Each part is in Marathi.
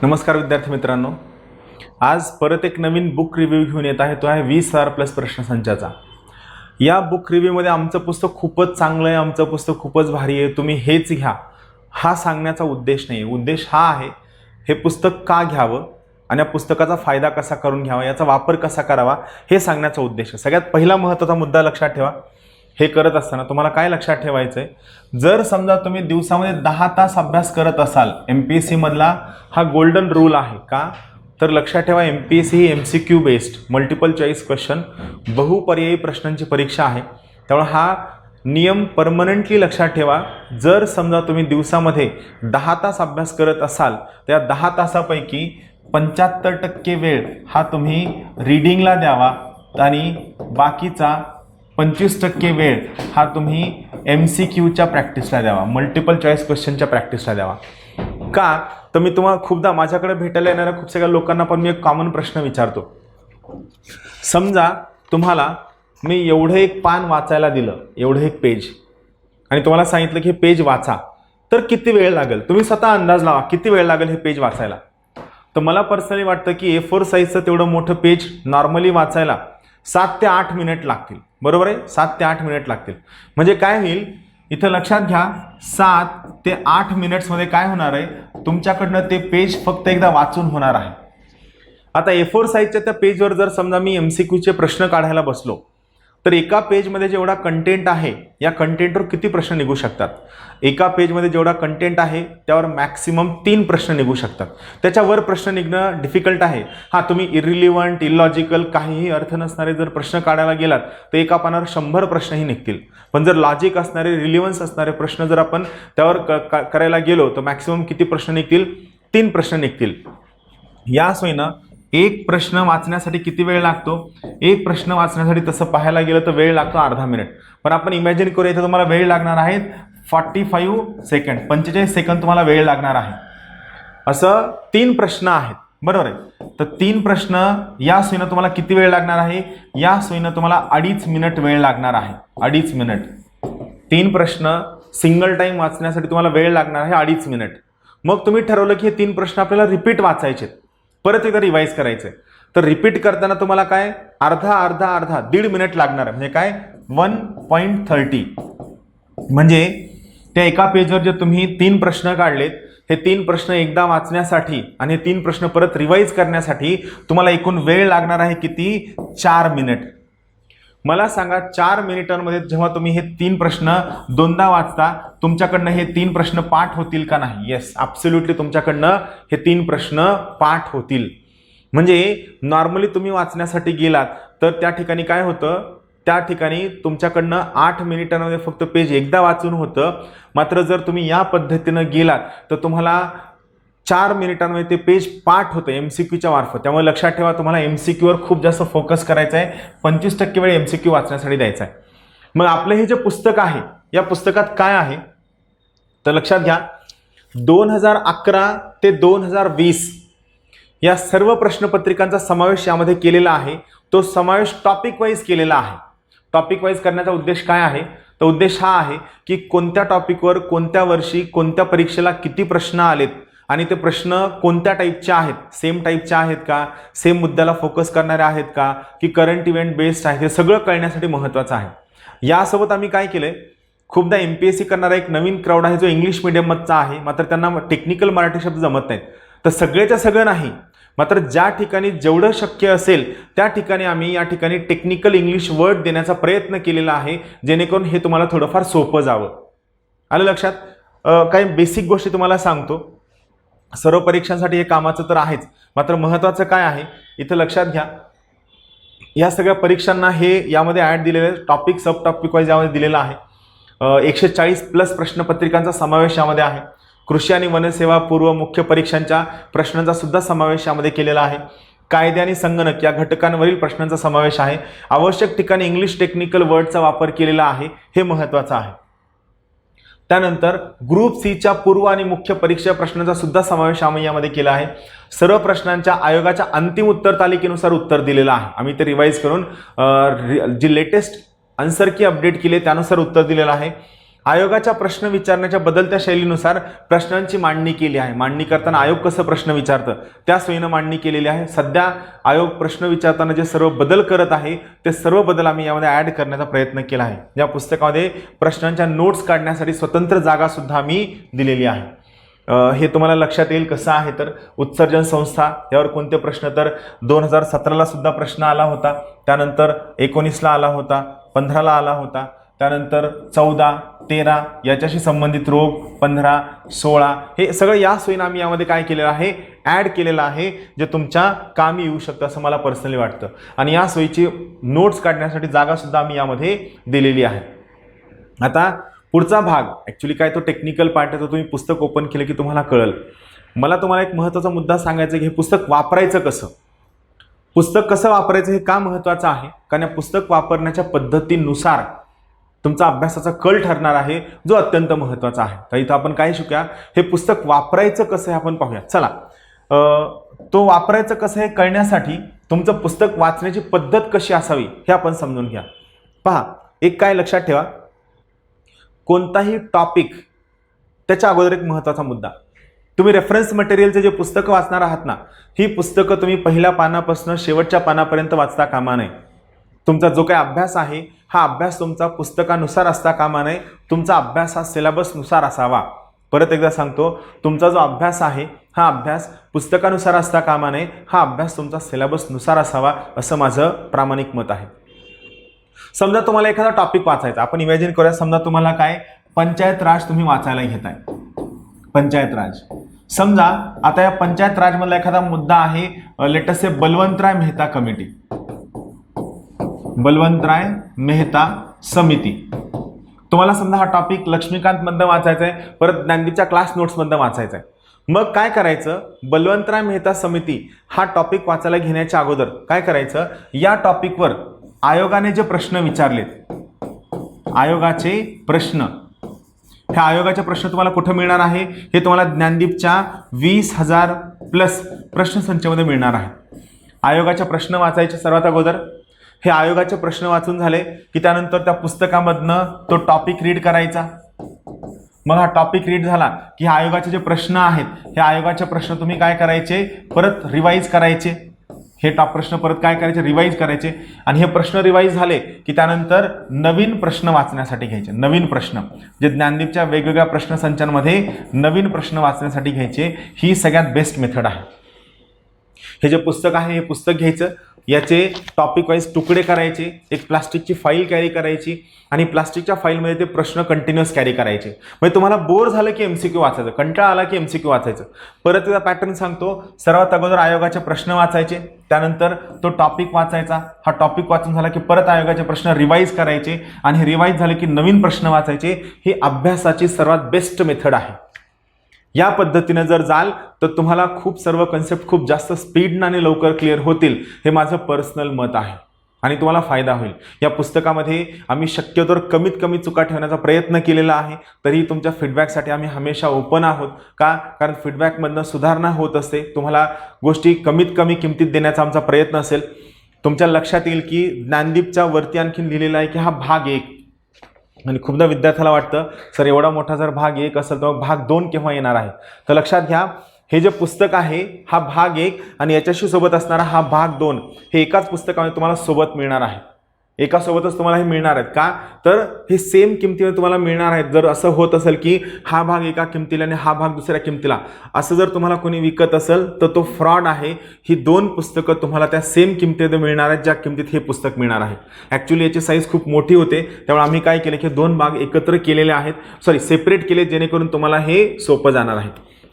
नमस्कार विद्यार्थी मित्रांनो, आज परत एक नवीन बुक रिव्ह्यू घेऊन येत आहे. तो आहे 20,000 प्लस प्रश्नसंचाचा. या बुक रिव्ह्यूमध्ये आमचं पुस्तक खूपच चांगलं आहे, आमचं पुस्तक खूपच भारी आहे, तुम्ही हेच घ्या, हा सांगण्याचा उद्देश नाही. उद्देश हा आहे, हे पुस्तक का घ्यावं आणि या पुस्तकाचा फायदा कसा करून घ्यावा, याचा वापर कसा करावा, हे सांगण्याचा उद्देश आहे. सगळ्यात पहिला महत्त्वाचा मुद्दा लक्षात ठेवा. हे करत असताना तुम्हाला काय लक्षात ठेवायचं आहे, जर समजा तुम्ही दिवसामध्ये 10 तास अभ्यास करत असाल, MPSC मधला हा गोल्डन रूल आहे का, तर लक्षात ठेवा MPSC ही MCQ based multiple choice question बहुपर्यायी प्रश्नांची परीक्षा आहे. त्यामुळे हा नियम परमनंटली लक्षात ठेवा. जर समजा तुम्ही दिवसामध्ये 10 तास अभ्यास करत असाल, त्या 10 तासापैकी 75% वेळ हा तुम्ही रीडिंगला द्यावा आणि बाकीचा 25% वेळ हा तुम्ही MCQच्या प्रॅक्टिसला द्यावा, मल्टिपल चॉईस क्वेश्चनच्या प्रॅक्टिसला द्यावा. का, तर मी तुम्हाला खूपदा माझ्याकडे भेटायला येणाऱ्या खूप सगळ्या लोकांना पण मी एक कॉमन प्रश्न विचारतो. समजा तुम्हाला मी एवढं एक पान वाचायला दिलं, एवढं एक पेज, आणि तुम्हाला सांगितलं की हे पेज वाचा, तर किती वेळ लागेल? तुम्ही स्वतः अंदाज लावा किती वेळ लागेल हे पेज वाचायला. तर मला पर्सनली वाटतं की A4 साईजचं तेवढं मोठं पेज नॉर्मली वाचायला 7 ते 8 मिनिट लागतील. बरोबर आहे, 7 ते 8 मिनिट लागतील. म्हणजे काय होईल, इथं लक्षात घ्या, 7 ते 8 मिनिट्समध्ये काय होणार आहे, तुमच्याकडनं ते पेज फक्त एकदा वाचून होणार आहे. आता A4 साईजच्या त्या पेजवर जर समजा मी MCQचे प्रश्न काढायला बसलो, तर एका पेजमध्ये जेवढा कंटेंट आहे, या कंटेंटवर किती प्रश्न निघू शकतात? एका पेजमध्ये जेवढा कंटेंट आहे त्यावर मॅक्सिमम 3 प्रश्न निघू शकतात. त्याच्यावर प्रश्न निघणं डिफिकल्ट आहे. हां, तुम्ही इरिलिव्हंट, इलॉजिकल, काहीही अर्थ नसणारे जर प्रश्न काढायला गेलात तर एका पानावर 100 प्रश्नही निघतील. पण जर लॉजिक असणारे, रिलिव्हन्स असणारे प्रश्न जर आपण त्यावर करायला गेलो तर मॅक्सिमम किती प्रश्न निघतील? 3 प्रश्न निघतील. या सोयीनं एक प्रश्न वाचण्यासाठी किती वेळ लागतो? एक प्रश्न वाचण्यासाठी तसं पाहायला गेलं तर वेळ लागतो अर्धा मिनिट. पण आपण इमॅजिन करूया, इथं तुम्हाला वेळ लागणार आहेत 45 सेकंड, 45 सेकंद तुम्हाला वेळ लागणार आहे. असं 3 प्रश्न आहेत, बरोबर आहे. तर 3 प्रश्न या सोयीनं तुम्हाला किती वेळ लागणार आहे? या सोयीनं तुम्हाला 2.5 मिनिट वेळ लागणार आहे. 2.5 मिनिट. 3 प्रश्न सिंगल टाइम वाचण्यासाठी तुम्हाला वेळ लागणार आहे 2.5 मिनिट. मग तुम्ही ठरवलं की हे 3 प्रश्न आपल्याला रिपीट वाचायचे, परत एकदा रिवाईज करायचे, तर रिपीट करताना तुम्हाला काय अर्धा 1.5 मिनिट लागणार आहे. म्हणजे काय 1.30. म्हणजे त्या एका पेजवर जे तुम्ही 3 प्रश्न काढलेत, हे 3 प्रश्न एकदा वाचण्यासाठी आणि हे 3 प्रश्न परत रिवाईज करण्यासाठी तुम्हाला एकूण वेळ लागणार आहे किती? 4 मिनिट. मला सांगा, 4 मिनिटांमध्ये जेव्हा तुम्ही हे 3 प्रश्न दोनदा वाचता, तुमच्याकडनं हे 3 प्रश्न पाठ होतील का नाही? येस, ॲब्सोल्युटली तुमच्याकडनं हे 3 प्रश्न पाठ होतील. म्हणजे नॉर्मली तुम्ही वाचण्यासाठी गेलात तर त्या ठिकाणी काय होतं, त्या ठिकाणी तुमच्याकडनं 8 मिनिटांमध्ये फक्त पेज एकदा वाचून होतं. मात्र जर तुम्ही या पद्धतीनं गेलात तर तुम्हाला 4 मिनिटांमध्ये ते पेज पाठ होतं MCQच्या मार्फत. त्यामुळे लक्षात ठेवा, तुम्हाला MCQवर खूप जास्त फोकस करायचा आहे. 25% वेळ MCQ वाचण्यासाठी द्यायचा आहे. मग आपलं हे जे पुस्तक आहे, या पुस्तकात काय आहे तर लक्षात घ्या, 2011 ते 2020 या सर्व प्रश्नपत्रिकांचा समावेश यामध्ये केलेला आहे. तो समावेश टॉपिक वाईज केलेला आहे. टॉपिक वाईज करण्याचा उद्देश काय आहे? तर उद्देश हा आहे की कोणत्या टॉपिकवर कोणत्या वर्षी कोणत्या परीक्षेला किती प्रश्न आलेत आणि ते प्रश्न कोणत्या टाईपचे आहेत, सेम टाईपचे आहेत का, सेम मुद्द्याला फोकस करणारे आहेत का, की करंट इव्हेंट बेस्ड आहे, हे सगळं कळण्यासाठी महत्त्वाचं आहे. यासोबत आम्ही काय केलंय, खूपदा MPSC करणारा एक नवीन क्राऊड आहे जो इंग्लिश मिडियमचा आहे, मात्र त्यांना टेक्निकल मराठी शब्द जमत नाहीत. तर सगळेच्या सगळं नाही, मात्र ज्या ठिकाणी जेवढं शक्य असेल त्या ठिकाणी आम्ही या ठिकाणी टेक्निकल इंग्लिश वर्ड देण्याचा प्रयत्न केलेला आहे, जेणेकरून हे तुम्हाला थोडंफार सोपं जावं. आलं लक्षात? काही बेसिक गोष्टी तुम्हाला सांगतो. सर्व परीक्षांसाठी हे कामाचं तर आहेच, मात्र महत्त्वाचं काय आहे इथं लक्षात घ्या, या सगळ्या परीक्षांना हे यामध्ये ॲड दिलेले टॉपिक सब टॉपिक वाईज यामध्ये दिलेला आहे. 140 प्लस प्रश्नपत्रिकांचा समावेश यामध्ये आहे. कृषी आणि वनसेवा पूर्व मुख्य परीक्षांच्या प्रश्नांचा सुद्धा समावेश यामध्ये केलेला आहे. कायदे आणि संगणक या घटकांवरील प्रश्नांचा समावेश आहे. आवश्यक ठिकाणी इंग्लिश टेक्निकल वर्डचा वापर केलेला आहे, हे महत्त्वाचं आहे. त्यानंतर ग्रुप Cच्या पूर्व आणि मुख्य परीक्षा प्रश्नांचा सुद्धा समावेश आम्ही यामध्ये केला आहे. सर्व प्रश्नांच्या आयोगाच्या अंतिम उत्तर तालिकेनुसार उत्तर दिलेलं आहे. आम्ही ते रिवाईज करून जी लेटेस्ट आन्सर की अपडेट केली त्यानुसार उत्तर दिलेलं आहे. आयोगाच्या प्रश्न विचारण्याच्या बदलत्या शैलीनुसार प्रश्नांची मांडणी केली आहे. मांडणी करताना आयोग कसं प्रश्न विचारतं त्या सोयीनं मांडणी केलेली आहे. सध्या आयोग प्रश्न विचारताना जे सर्व बदल करत आहे ते सर्व बदल आम्ही यामध्ये ॲड करण्याचा प्रयत्न केला आहे. या पुस्तकामध्ये प्रश्नांच्या नोट्स काढण्यासाठी स्वतंत्र जागा सुद्धा आम्ही दिलेली आहे. हे तुम्हाला लक्षात येईल कसं आहे तर उत्सर्जन संस्था यावर कोणते प्रश्न, तर 2017ला सुद्धा प्रश्न आला होता, त्यानंतर 19ला आला होता, 15ला आला होता, त्यानंतर 14, 13 याच्याशी संबंधित रोग, 15, 16 हे सगळं या सोयीनं आम्ही यामध्ये काय केलेलं आहे, ॲड केलेलं आहे, जे तुमच्या कामी येऊ शकतं असं मला पर्सनली वाटतं. आणि या सोयीची नोट्स काढण्यासाठी जागासुद्धा आम्ही यामध्ये दिलेली आहे. आता पुढचा भाग ॲक्च्युली काय तो टेक्निकल पार्ट आहे, तो तुम्ही पुस्तक ओपन केलं की तुम्हाला कळेल. मला तुम्हाला एक महत्त्वाचा मुद्दा सांगायचा की हे पुस्तक वापरायचं कसं, पुस्तक कसं वापरायचं हे का महत्त्वाचं आहे, कारण या पुस्तक वापरण्याच्या पद्धतीनुसार तुमचा अभ्यासाचा कल ठरणार आहे, जो अत्यंत महत्त्वाचा आहे. तर इथं आपण काय शिकूया, हे पुस्तक वापरायचं कसं हे आपण पाहूया. चला, तो वापरायचं कसं हे कळण्यासाठी तुमचं पुस्तक वाचण्याची पद्धत कशी असावी हे आपण समजून घ्या. पहा, एक काय लक्षात ठेवा, कोणताही टॉपिक त्याच्या अगोदर एक महत्त्वाचा मुद्दा, तुम्ही रेफरन्स मटेरियलचे जे पुस्तकं वाचणार आहात ना, ही पुस्तकं तुम्ही पहिल्या पानापासून शेवटच्या पानापर्यंत वाचता कामा नये. तुमचा जो काही अभ्यास आहे हा अभ्यास तुमचा पुस्तकानुसार असता कामा नये, तुमचा अभ्यास हा सिलेबसनुसार असावा. परत एकदा सांगतो, तुमचा जो अभ्यास आहे हा अभ्यास पुस्तकानुसार असता कामा नये, हा अभ्यास तुमचा सिलेबसनुसार असावा असं माझं प्रामाणिक मत आहे. समजा तुम्हाला एखादा टॉपिक वाचायचा, आपण इमॅजिन करूया, समजा तुम्हाला काय पंचायत राज तुम्ही वाचायला घेताय, पंचायत राज. समजा आता या पंचायत राज मधला एखादा मुद्दा आहे, लेट अस से बलवंतराय मेहता कमिटी, बलवंतराय मेहता समिती. तुम्हाला समजा हा टॉपिक लक्ष्मीकांत मधनं वाचायचा आहे, परत ज्ञानदीपच्या क्लास नोट्स मधनं वाचायचा आहे. मग काय करायचं, बलवंतराय मेहता समिती हा टॉपिक वाचायला घेण्याच्या अगोदर काय करायचं, या टॉपिकवर आयोगाने जे प्रश्न विचारलेत, आयोगाचे प्रश्न, ह्या आयोगाचे प्रश्न तुम्हाला कुठं मिळणार आहे, हे तुम्हाला ज्ञानदीपच्या 20,000 प्लस प्रश्नसंचमध्ये मिळणार आहे. आयोगाचे प्रश्न वाचायचे सर्वात अगोदर. हे आयोगाचे प्रश्न वाचून झाले की त्यानंतर त्या पुस्तकामधनं तो टॉपिक रीड करायचा. मग हा टॉपिक रीड झाला की ह्या आयोगाचे जे प्रश्न आहेत, हे आयोगाचे प्रश्न तुम्ही काय करायचे, परत रिवाईज करायचे. हे टॉप प्रश्न परत काय करायचे, रिवाईज करायचे. आणि हे प्रश्न रिवाईज झाले की त्यानंतर नवीन प्रश्न वाचण्यासाठी घ्यायचे. नवीन प्रश्न जे ज्ञानदीपच्या वेगवेगळ्या प्रश्नसंचांमध्ये नवीन प्रश्न वाचण्यासाठी घ्यायचे, ही सगळ्यात बेस्ट मेथड आहे. हे जे पुस्तक आहे हे पुस्तक घ्यायचं, याचे टॉपिक वाईज तुकडे करायचे, एक प्लास्टिकची फाईल कॅरी करायची आणि प्लास्टिकच्या फाईलमध्ये ते प्रश्न कंटिन्युअस कॅरी करायचे. म्हणजे तुम्हाला बोर झालं की एमसीक्यू वाचायचं, कंटाळा आला की एमसीक्यू वाचायचं. परत त्याचा पॅटर्न सांगतो, सर्वात अगोदर आयोगाचे प्रश्न वाचायचे, त्यानंतर तो टॉपिक वाचायचा, हा टॉपिक वाचून झाला की परत आयोगाचे प्रश्न रिवाईज करायचे आणि हे रिवाईज झाले की नवीन प्रश्न वाचायचे. ही अभ्यासाची सर्वात बेस्ट मेथड आहे. या पद्धतीने जर जाल तर तुम्हाला खूप सर्व कन्सेप्ट खूप जास्त स्पीडनं आणि लवकर क्लिअर होतील, हे माझं पर्सनल मत आहे आणि तुम्हाला फायदा होईल. या पुस्तकामध्ये आम्ही शक्यतोवर कमीत कमी चुका ठेवण्याचा प्रयत्न केलेला आहे. तरीही तुमच्या फीडबॅकसाठी आम्ही हमेशा ओपन आहोत. का, कारण फीडबॅकमधनं सुधारणा होत असते. तुम्हाला गोष्टी कमीत कमी किमतीत देण्याचा आमचा प्रयत्न असेल. तुमच्या लक्षात येईल की ज्ञानदीपच्या वरती आणखीन लिहिलेला आहे की हा भाग 1, आणि खूपदा विद्यार्थ्याला वाटतं सर एवढा मोठा जर भाग 1 असेल तर भाग 2 केव्हा येणार आहे. तर लक्षात घ्या, हे जे पुस्तक आहे हा भाग 1 आणि याच्याशी सोबत असणारा हा भाग 2 हे एकाच पुस्तकामध्ये तुम्हाला सोबत मिळणार आहे. एका सोबतच तुम्हाला हे मिळणार आहेत. का, तर हे सेम किमतीमध्ये तुम्हाला मिळणार आहेत. जर असं होत असेल की हा भाग एका किमतीला आणि हा भाग दुसऱ्या किमतीला, असं जर तुम्हाला कोणी विकत असेल तर तो फ्रॉड आहे. ही 2 पुस्तकं तुम्हाला त्या सेम किमतीमध्ये मिळणार आहेत ज्या किमतीत हे पुस्तक मिळणार आहे. ॲक्च्युली याची साईज खूप मोठी होते, त्यामुळे आम्ही काय केलं की 2 भाग एकत्र केलेले आहेत, सेपरेट केले, जेणेकरून तुम्हाला हे सोपं जाणार आहे.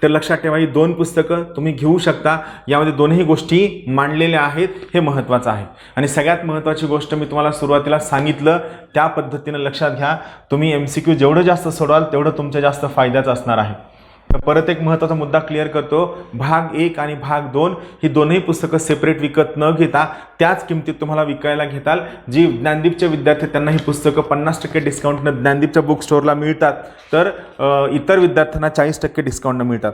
तर लक्षात ठेवा, ही 2 पुस्तकं तुम्ही घेऊ शकता. यामध्ये दोन्ही गोष्टी मांडलेल्या आहेत, हे महत्त्वाचं आहे. आणि सगळ्यात महत्त्वाची गोष्ट मी तुम्हाला सुरुवातीला सांगितलं त्या पद्धतीनं लक्षात घ्या. तुम्ही MCQ जेवढं जास्त सोडवाल तेवढं तुमच्या जास्त फायद्याचं असणार आहे. तर परत एक महत्त्वाचा मुद्दा क्लिअर करतो, भाग 1 आणि भाग 2 ही दोन्ही पुस्तकं सेपरेट विकत न घेता त्याच किमतीत तुम्हाला विकायला घेताल. जी ज्ञानदीपचे विद्यार्थी त्यांना ही पुस्तकं 50% डिस्काउंटनं ज्ञानदीपच्या बुक स्टोअरला मिळतात, तर इतर विद्यार्थ्यांना 40% डिस्काउंटनं मिळतात.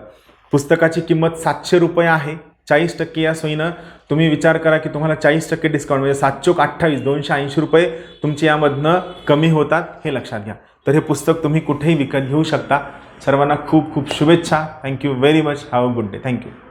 पुस्तकाची किंमत 700 रुपये आहे. 40% या सोयीनं तुम्ही विचार करा की तुम्हाला 40% डिस्काउंट म्हणजे 7 चोक 28 280 रुपये तुमचे यामधनं कमी होतात, हे लक्षात घ्या. तर हे पुस्तक तुम्ही कुठेही विकत घेऊ शकता. सर्वांना खूप खूप शुभेच्छा. Thank you very much. Have a good day. Thank you.